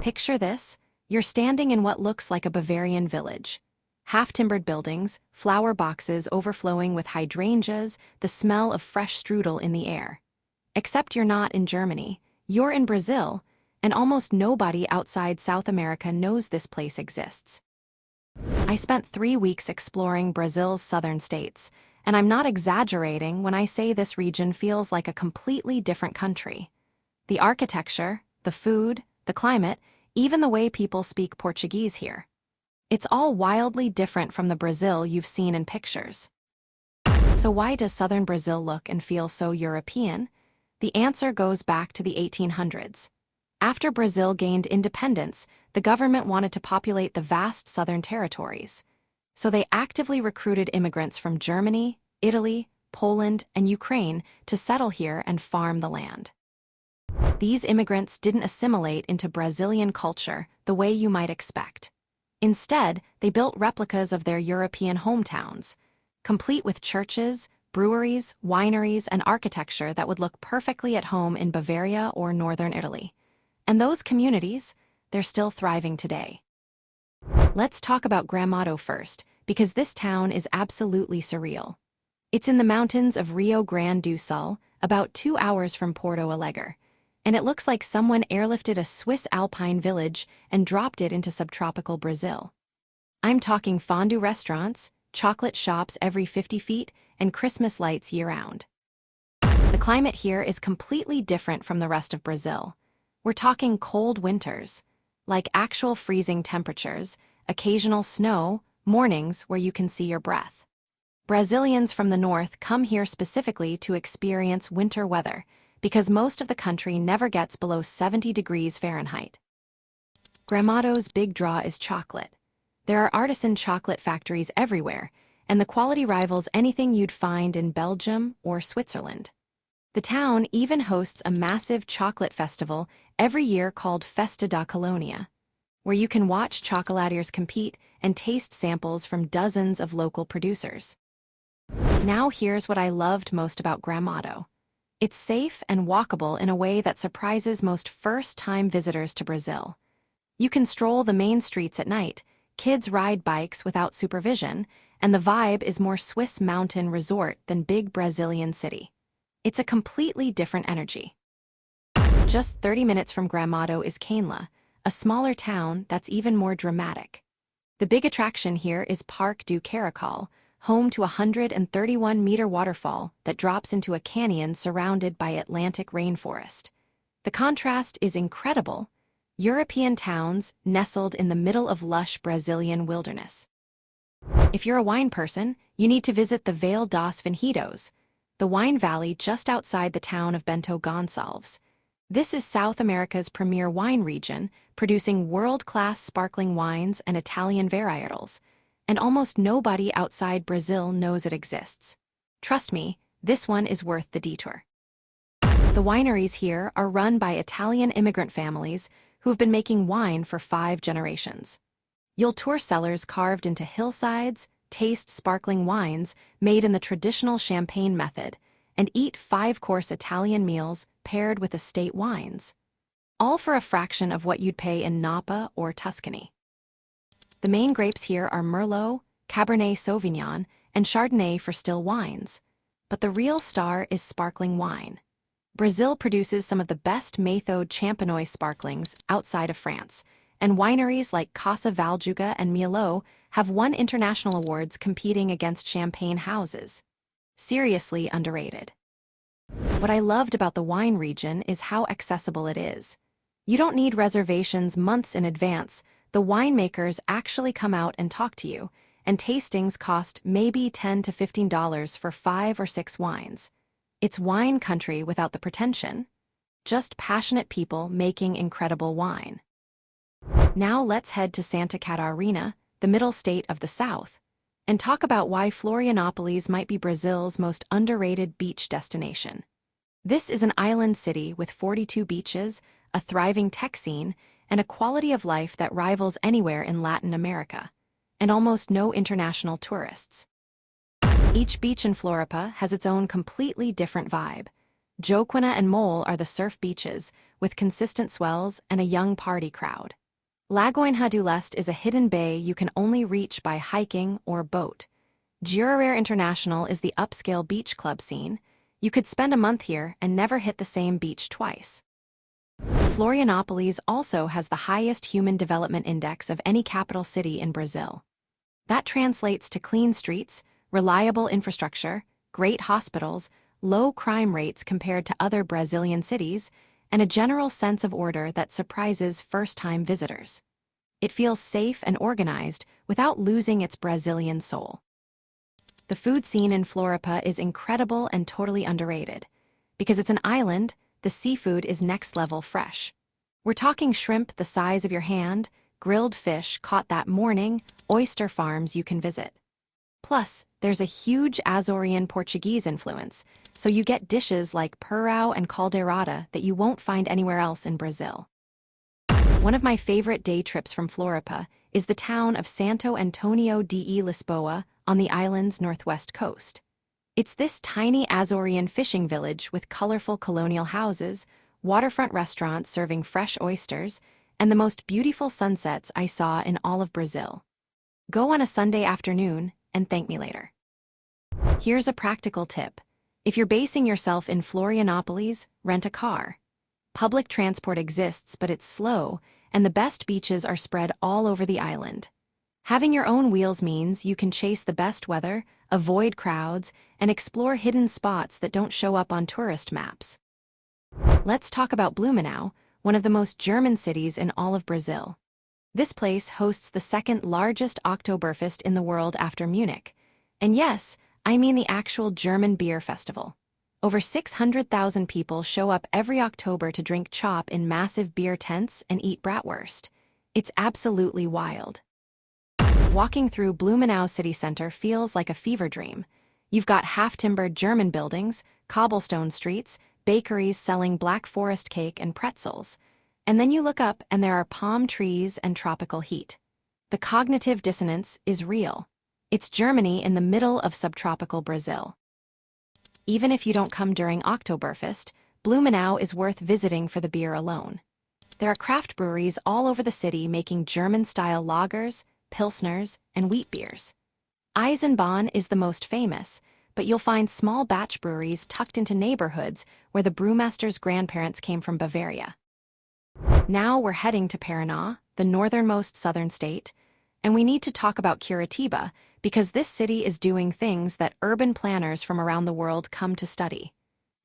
Picture this: you're standing in what looks like a Bavarian village. Half-timbered buildings, flower boxes overflowing with hydrangeas, the smell of fresh strudel in the air. Except you're not in Germany, you're in Brazil, and almost nobody outside South America knows this place exists. I spent 3 weeks exploring Brazil's southern states, and I'm not exaggerating when I say this region feels like a completely different country. The architecture, the food, the climate, even the way people speak Portuguese here. It's all wildly different from the Brazil you've seen in pictures. So why does southern Brazil look and feel so European? The answer goes back to the 1800s. After Brazil gained independence, the government wanted to populate the vast southern territories. So they actively recruited immigrants from Germany, Italy, Poland, and Ukraine to settle here and farm the land. These immigrants didn't assimilate into Brazilian culture the way you might expect. Instead, they built replicas of their European hometowns, complete with churches, breweries, wineries, and architecture that would look perfectly at home in Bavaria or northern Italy. And those communities, they're still thriving today. Let's talk about Gramado first, because this town is absolutely surreal. It's in the mountains of Rio Grande do Sul, about 2 hours from Porto Alegre, and it looks like someone airlifted a Swiss alpine village and dropped it into subtropical Brazil. I'm talking fondue restaurants, chocolate shops every 50 feet, and Christmas lights year-round. The climate here is completely different from the rest of Brazil. We're talking cold winters, like actual freezing temperatures, occasional snow, mornings where you can see your breath. Brazilians from the north come here specifically to experience winter weather, because most of the country never gets below 70 degrees Fahrenheit. Gramado's big draw is chocolate. There are artisan chocolate factories everywhere, and the quality rivals anything you'd find in Belgium or Switzerland. The town even hosts a massive chocolate festival every year called Festa da Colônia, where you can watch chocolatiers compete and taste samples from dozens of local producers. Now here's what I loved most about Gramado. It's safe and walkable in a way that surprises most first-time visitors to Brazil. You can stroll the main streets at night, kids ride bikes without supervision, and the vibe is more Swiss mountain resort than big Brazilian city. It's a completely different energy. Just 30 minutes from Gramado is Canela, a smaller town that's even more dramatic. The big attraction here is Parque do Caracol, home to a 131-meter waterfall that drops into a canyon surrounded by Atlantic rainforest. The contrast is incredible: European towns nestled in the middle of lush Brazilian wilderness. If you're a wine person, you need to visit the Vale dos Vinhedos, the wine valley just outside the town of Bento Gonçalves. This is South America's premier wine region, producing world-class sparkling wines and Italian varietals, and almost nobody outside Brazil knows it exists. Trust me, this one is worth the detour. The wineries here are run by Italian immigrant families who've been making wine for 5 generations. You'll tour cellars carved into hillsides, taste sparkling wines made in the traditional champagne method, and eat 5-course Italian meals paired with estate wines. All for a fraction of what you'd pay in Napa or Tuscany. The main grapes here are Merlot, Cabernet Sauvignon, and Chardonnay for still wines. But the real star is sparkling wine. Brazil produces some of the best Méthode Champenois sparklings outside of France, and wineries like Casa Valjuga and Mielo have won international awards competing against champagne houses. Seriously underrated. What I loved about the wine region is how accessible it is. You don't need reservations months in advance. The winemakers actually come out and talk to you, and tastings cost maybe $10 to $15 for 5 or 6 wines. It's wine country without the pretension. Just passionate people making incredible wine. Now let's head to Santa Catarina, the middle state of the south, and talk about why Florianópolis might be Brazil's most underrated beach destination. This is an island city with 42 beaches, a thriving tech scene, and a quality of life that rivals anywhere in Latin America, and almost no international tourists. Each beach in Floripa has its own completely different vibe. Joquina and Mole are the surf beaches, with consistent swells and a young party crowd. Lagoinha do Leste is a hidden bay you can only reach by hiking or boat. Jurerere International is the upscale beach club scene. You could spend a month here and never hit the same beach twice. Florianópolis also has the highest human development index of any capital city in Brazil. That translates to clean streets, reliable infrastructure, great hospitals, low crime rates compared to other Brazilian cities, and a general sense of order that surprises first-time visitors. It feels safe and organized without losing its Brazilian soul. The food scene in Floripa is incredible and totally underrated. Because it's an island, the seafood is next-level fresh. We're talking shrimp the size of your hand, grilled fish caught that morning, oyster farms you can visit. Plus, there's a huge Azorean Portuguese influence, so you get dishes like pirão and caldeirada that you won't find anywhere else in Brazil. One of my favorite day trips from Floripa is the town of Santo Antonio de Lisboa on the island's northwest coast. It's this tiny Azorean fishing village with colorful colonial houses, waterfront restaurants serving fresh oysters, and the most beautiful sunsets I saw in all of Brazil. Go on a Sunday afternoon and thank me later. Here's a practical tip. If you're basing yourself in Florianópolis, rent a car. Public transport exists, but it's slow, and the best beaches are spread all over the island. Having your own wheels means you can chase the best weather, avoid crowds, and explore hidden spots that don't show up on tourist maps. Let's talk about Blumenau, one of the most German cities in all of Brazil. This place hosts the second largest Oktoberfest in the world after Munich. And yes, I mean the actual German beer festival. Over 600,000 people show up every October to drink chop in massive beer tents and eat bratwurst. It's absolutely wild. Walking through Blumenau city center feels like a fever dream. You've got half-timbered German buildings, cobblestone streets, bakeries selling Black Forest cake and pretzels. And then you look up and there are palm trees and tropical heat. The cognitive dissonance is real. It's Germany in the middle of subtropical Brazil. Even if you don't come during Oktoberfest, Blumenau is worth visiting for the beer alone. There are craft breweries all over the city making German-style lagers, pilsners, and wheat beers. Eisenbahn is the most famous, but you'll find small batch breweries tucked into neighborhoods where the brewmaster's grandparents came from Bavaria. Now we're heading to Paraná, the northernmost southern state, and we need to talk about Curitiba because this city is doing things that urban planners from around the world come to study.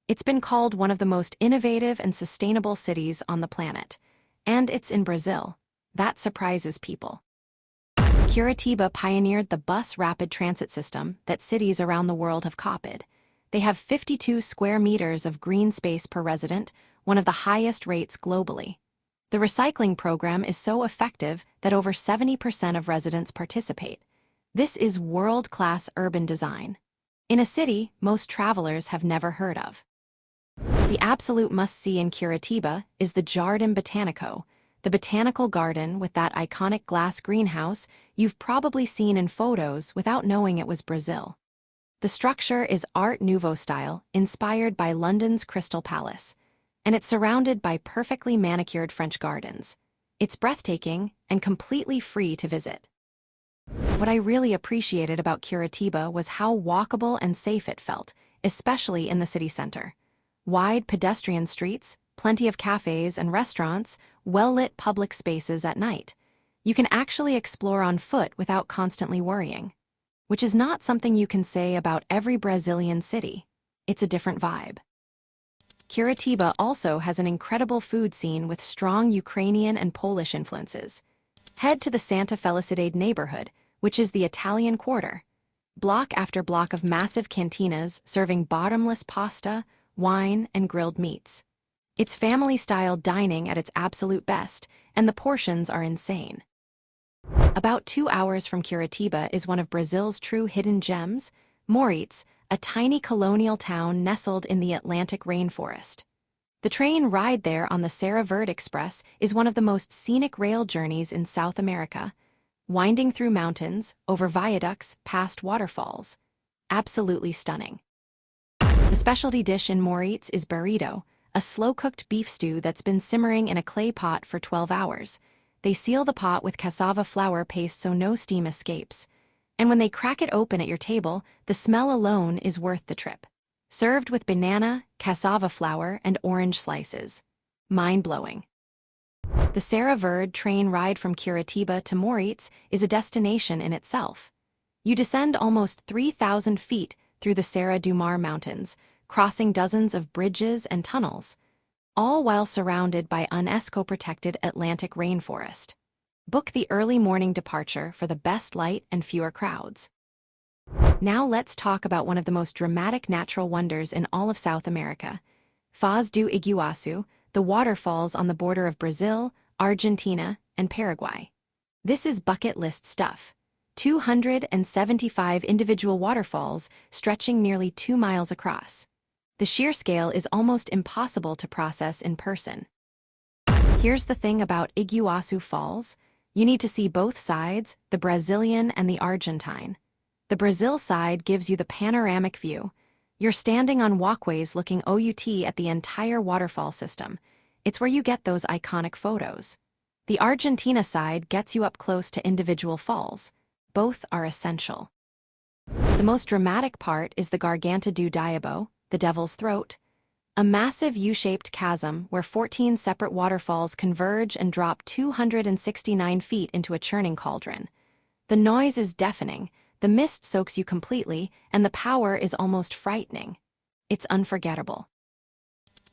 It's been called one of the most innovative and sustainable cities on the planet, and it's in Brazil. That surprises people. Curitiba pioneered the bus rapid transit system that cities around the world have copied. They have 52 square meters of green space per resident, one of the highest rates globally. The recycling program is so effective that over 70% of residents participate. This is world-class urban design. In a city most travelers have never heard of. The absolute must-see in Curitiba is the Jardim Botânico, the botanical garden with that iconic glass greenhouse you've probably seen in photos without knowing it was Brazil. The structure is Art Nouveau style, inspired by London's Crystal Palace, and it's surrounded by perfectly manicured French gardens. It's breathtaking and completely free to visit. What I really appreciated about Curitiba was how walkable and safe it felt, especially in the city center. Wide pedestrian streets, plenty of cafes and restaurants, well-lit public spaces at night. You can actually explore on foot without constantly worrying. Which is not something you can say about every Brazilian city. It's a different vibe. Curitiba also has an incredible food scene with strong Ukrainian and Polish influences. Head to the Santa Felicidade neighborhood, which is the Italian quarter. Block after block of massive cantinas serving bottomless pasta, wine, and grilled meats. It's family-style dining at its absolute best, and the portions are insane. About 2 hours from Curitiba is one of Brazil's true hidden gems, Morretes, a tiny colonial town nestled in the Atlantic rainforest. The train ride there on the Serra Verde Express is one of the most scenic rail journeys in South America, winding through mountains, over viaducts, past waterfalls. Absolutely stunning. The specialty dish in Morretes is burrito, a slow-cooked beef stew that's been simmering in a clay pot for 12 hours. They seal the pot with cassava flour paste so no steam escapes. And when they crack it open at your table, the smell alone is worth the trip. Served with banana, cassava flour, and orange slices. Mind-blowing. The Serra Verde train ride from Curitiba to Morretes is a destination in itself. You descend almost 3,000 feet through the Serra do Mar mountains, crossing dozens of bridges and tunnels, all while surrounded by UNESCO-protected Atlantic rainforest. Book the early morning departure for the best light and fewer crowds. Now let's talk about one of the most dramatic natural wonders in all of South America, Foz do Iguazu, the waterfalls on the border of Brazil, Argentina, and Paraguay. This is bucket list stuff. 275 individual waterfalls stretching nearly 2 miles across. The sheer scale is almost impossible to process in person. Here's the thing about Iguazu Falls. You need to see both sides, the Brazilian and the Argentine. The Brazil side gives you the panoramic view. You're standing on walkways looking out at the entire waterfall system. It's where you get those iconic photos. The Argentina side gets you up close to individual falls. Both are essential. The most dramatic part is the Garganta do Diabo, the Devil's Throat, a massive U-shaped chasm where 14 separate waterfalls converge and drop 269 feet into a churning cauldron. The noise is deafening, the mist soaks you completely, and the power is almost frightening. It's unforgettable.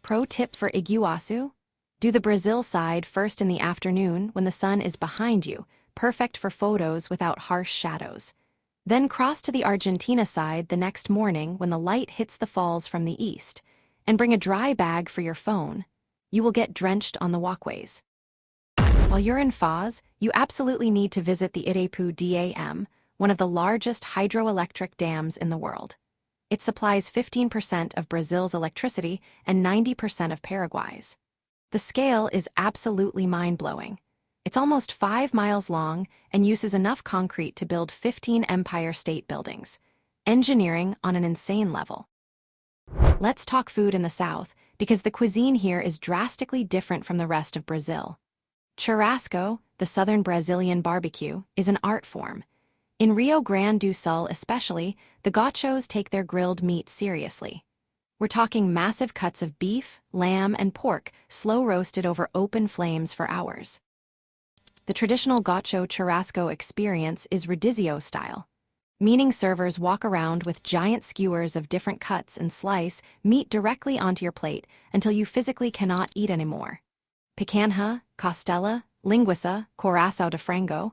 Pro tip for Iguazu? Do the Brazil side first in the afternoon when the sun is behind you, perfect for photos without harsh shadows. Then cross to the Argentina side the next morning when the light hits the falls from the east, and bring a dry bag for your phone. You will get drenched on the walkways. While you're in Foz, you absolutely need to visit the Itaipu Dam, one of the largest hydroelectric dams in the world. It supplies 15% of Brazil's electricity and 90% of Paraguay's. The scale is absolutely mind-blowing. It's almost 5 miles long and uses enough concrete to build 15 Empire State Buildings. Engineering on an insane level. Let's talk food in the south, because the cuisine here is drastically different from the rest of Brazil. Churrasco, the southern Brazilian barbecue, is an art form. In Rio Grande do Sul especially, the gauchos take their grilled meat seriously. We're talking massive cuts of beef, lamb, and pork slow-roasted over open flames for hours. The traditional gaucho churrasco experience is rodizio style, meaning servers walk around with giant skewers of different cuts and slice meat directly onto your plate until you physically cannot eat anymore. Picanha, costela, linguiça, coração de frango,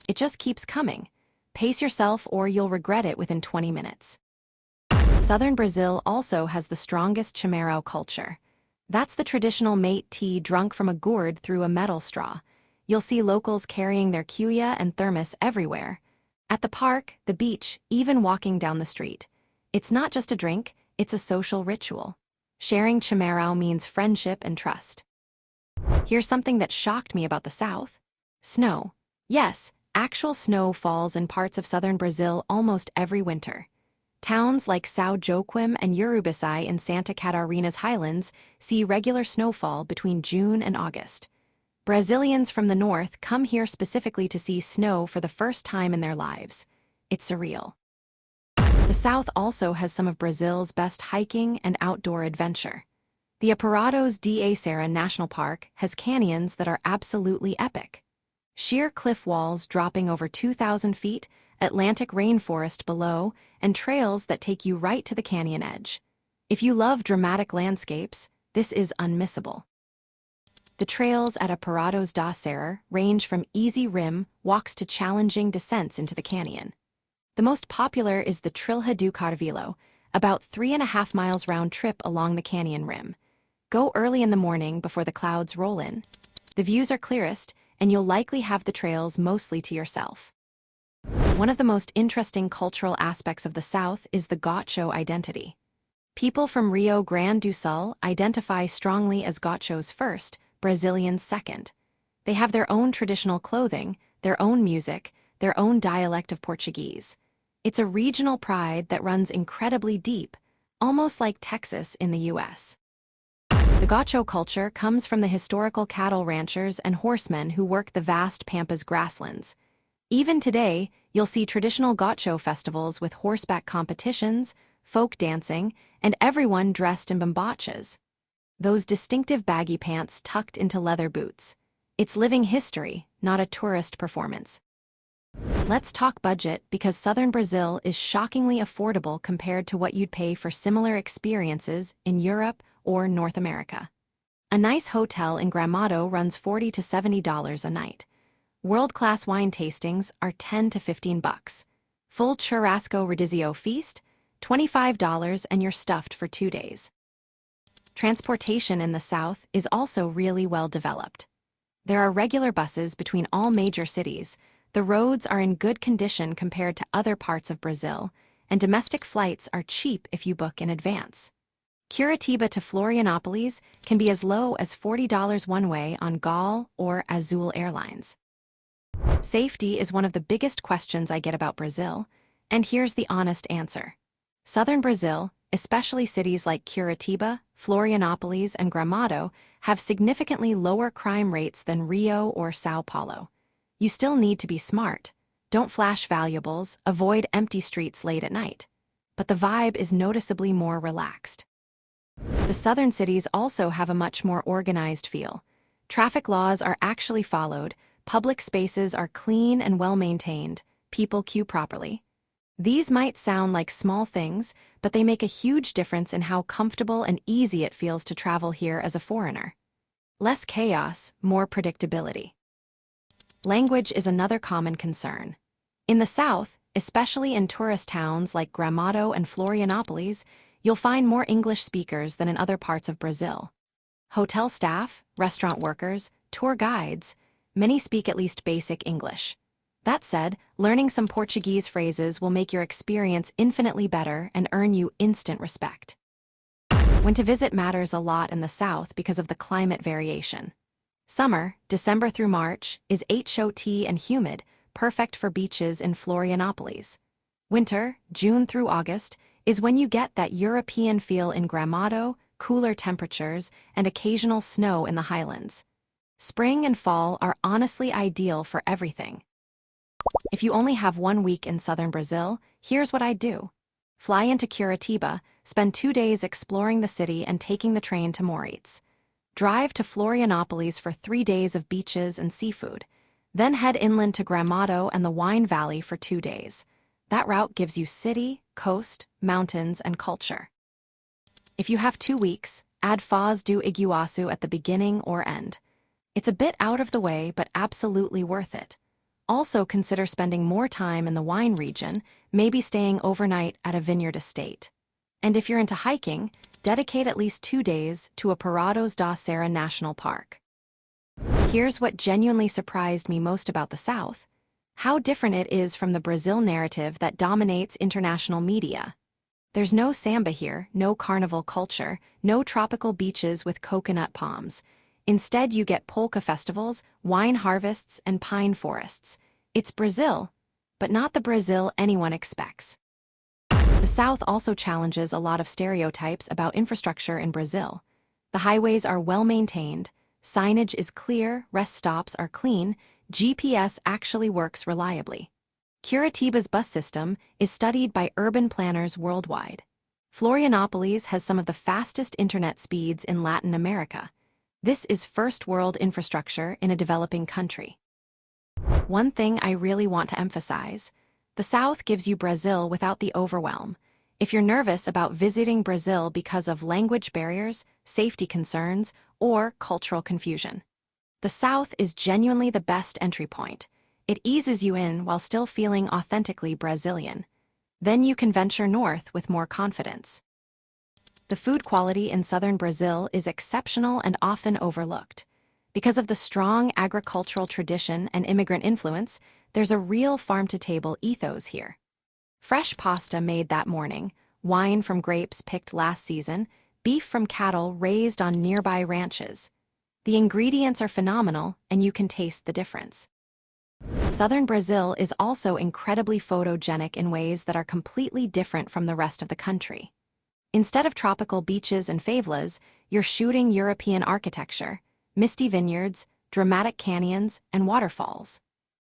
it just keeps coming. Pace yourself or you'll regret it within 20 minutes. Southern Brazil also has the strongest chimarrão culture. That's the traditional mate tea drunk from a gourd through a metal straw. You'll see locals carrying their cuia and thermos everywhere. At the park, the beach, even walking down the street. It's not just a drink, it's a social ritual. Sharing chimarrão means friendship and trust. Here's something that shocked me about the South. Snow. Yes, actual snow falls in parts of southern Brazil almost every winter. Towns like São Joaquim and Urubici in Santa Catarina's highlands see regular snowfall between June and August. Brazilians from the north come here specifically to see snow for the first time in their lives. It's surreal. The south also has some of Brazil's best hiking and outdoor adventure. The Aparados da Serra National Park has canyons that are absolutely epic. Sheer cliff walls dropping over 2,000 feet, Atlantic rainforest below, and trails that take you right to the canyon edge. If you love dramatic landscapes, this is unmissable. The trails at Aparados da Serra range from easy rim walks to challenging descents into the canyon. The most popular is the Trilha do Carvilho, about 3.5 miles round trip along the canyon rim. Go early in the morning before the clouds roll in. The views are clearest, and you'll likely have the trails mostly to yourself. One of the most interesting cultural aspects of the South is the gaucho identity. People from Rio Grande do Sul identify strongly as gauchos first, Brazilians second. They have their own traditional clothing, their own music, their own dialect of Portuguese. It's a regional pride that runs incredibly deep, almost like Texas in the US. The gaucho culture comes from the historical cattle ranchers and horsemen who work the vast pampas grasslands. Even today, you'll see traditional gaucho festivals with horseback competitions, folk dancing, and everyone dressed in bambachas. Those distinctive baggy pants tucked into leather boots. It's living history, not a tourist performance. Let's talk budget because southern Brazil is shockingly affordable compared to what you'd pay for similar experiences in Europe or North America. A nice hotel in Gramado runs $40 to $70 a night. World-class wine tastings are $10 to $15. Full Churrasco Rodizio feast, $25 and you're stuffed for 2 days. Transportation in the south is also really well developed. There are regular buses between all major cities, the roads are in good condition compared to other parts of Brazil, and domestic flights are cheap if you book in advance. Curitiba to Florianopolis can be as low as $40 one way on Gol or Azul Airlines. Safety is one of the biggest questions I get about Brazil, and here's the honest answer. Southern Brazil, especially cities like Curitiba, Florianopolis, and Gramado, have significantly lower crime rates than Rio or São Paulo. You still need to be smart. Don't flash valuables, avoid empty streets late at night. But the vibe is noticeably more relaxed. The southern cities also have a much more organized feel. Traffic laws are actually followed, public spaces are clean and well-maintained, people queue properly. These might sound like small things, but they make a huge difference in how comfortable and easy it feels to travel here as a foreigner. Less chaos, more predictability. Language is another common concern. In the south, especially in tourist towns like Gramado and Florianopolis, you'll find more English speakers than in other parts of Brazil. Hotel staff, restaurant workers, tour guides, many speak at least basic English. That said, learning some Portuguese phrases will make your experience infinitely better and earn you instant respect. When to visit matters a lot in the south because of the climate variation. Summer, December through March, is hot and humid, perfect for beaches in Florianopolis. Winter, June through August, is when you get that European feel in Gramado, cooler temperatures, and occasional snow in the highlands. Spring and fall are honestly ideal for everything. If you only have 1 week in southern Brazil, here's what I'd do. Fly into Curitiba, spend 2 days exploring the city and taking the train to Morretes. Drive to Florianopolis for 3 days of beaches and seafood. Then head inland to Gramado and the Wine Valley for 2 days. That route gives you city, coast, mountains, and culture. If you have 2 weeks, add Foz do Iguazu at the beginning or end. It's a bit out of the way, but absolutely worth it. Also consider spending more time in the wine region, maybe staying overnight at a vineyard estate. And if you're into hiking, dedicate at least 2 days to Aparados da Serra National Park. Here's what genuinely surprised me most about the South: how different it is from the Brazil narrative that dominates international media. There's no samba here, no carnival culture, no tropical beaches with coconut palms. Instead, you get polka festivals, wine harvests, and pine forests. It's Brazil, but not the Brazil anyone expects. The South also challenges a lot of stereotypes about infrastructure in Brazil. The highways are well-maintained, signage is clear, rest stops are clean, GPS actually works reliably. Curitiba's bus system is studied by urban planners worldwide. Florianopolis has some of the fastest internet speeds in Latin America. This is first-world infrastructure in a developing country. One thing I really want to emphasize: the South gives you Brazil without the overwhelm. If you're nervous about visiting Brazil because of language barriers, safety concerns, or cultural confusion, the South is genuinely the best entry point. It eases you in while still feeling authentically Brazilian. Then you can venture north with more confidence. The food quality in southern Brazil is exceptional and often overlooked. Because of the strong agricultural tradition and immigrant influence, there's a real farm-to-table ethos here. Fresh pasta made that morning, wine from grapes picked last season, beef from cattle raised on nearby ranches. The ingredients are phenomenal, and you can taste the difference. Southern Brazil is also incredibly photogenic in ways that are completely different from the rest of the country. Instead of tropical beaches and favelas, you're shooting European architecture, misty vineyards, dramatic canyons, and waterfalls.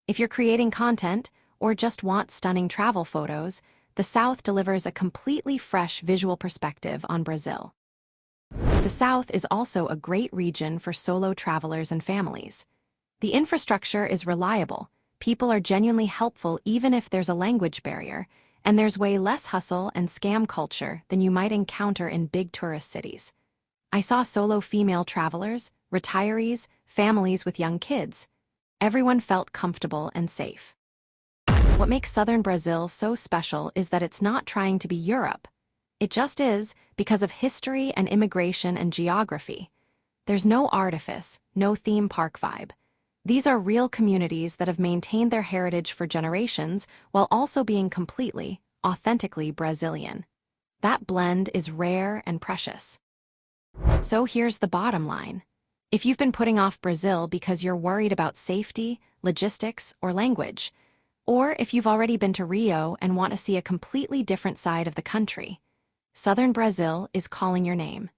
If you're creating content, or just want stunning travel photos, the South delivers a completely fresh visual perspective on Brazil. The South is also a great region for solo travelers and families. The infrastructure is reliable, people are genuinely helpful even if there's a language barrier, and there's way less hustle and scam culture than you might encounter in big tourist cities. I saw solo female travelers, retirees, families with young kids. Everyone felt comfortable and safe. What makes southern Brazil so special is that it's not trying to be Europe. It just is, because of history and immigration and geography. There's no artifice, no theme park vibe. These are real communities that have maintained their heritage for generations while also being completely, authentically Brazilian. That blend is rare and precious. So here's the bottom line. If you've been putting off Brazil because you're worried about safety, logistics, or language, or if you've already been to Rio and want to see a completely different side of the country, southern Brazil is calling your name.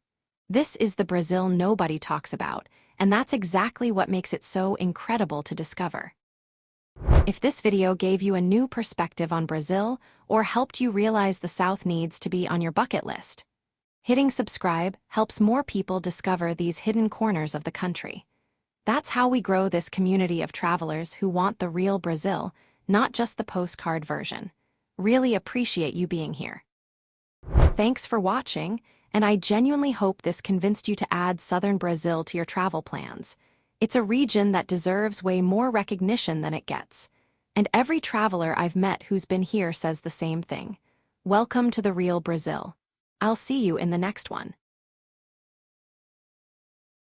This is the Brazil nobody talks about, and that's exactly what makes it so incredible to discover. If this video gave you a new perspective on Brazil or helped you realize the South needs to be on your bucket list, hitting subscribe helps more people discover these hidden corners of the country. That's how we grow this community of travelers who want the real Brazil, not just the postcard version. Really appreciate you being here. Thanks for watching, and I genuinely hope this convinced you to add southern Brazil to your travel plans. It's a region that deserves way more recognition than it gets. And every traveler I've met who's been here says the same thing. Welcome to the real Brazil. I'll see you in the next one.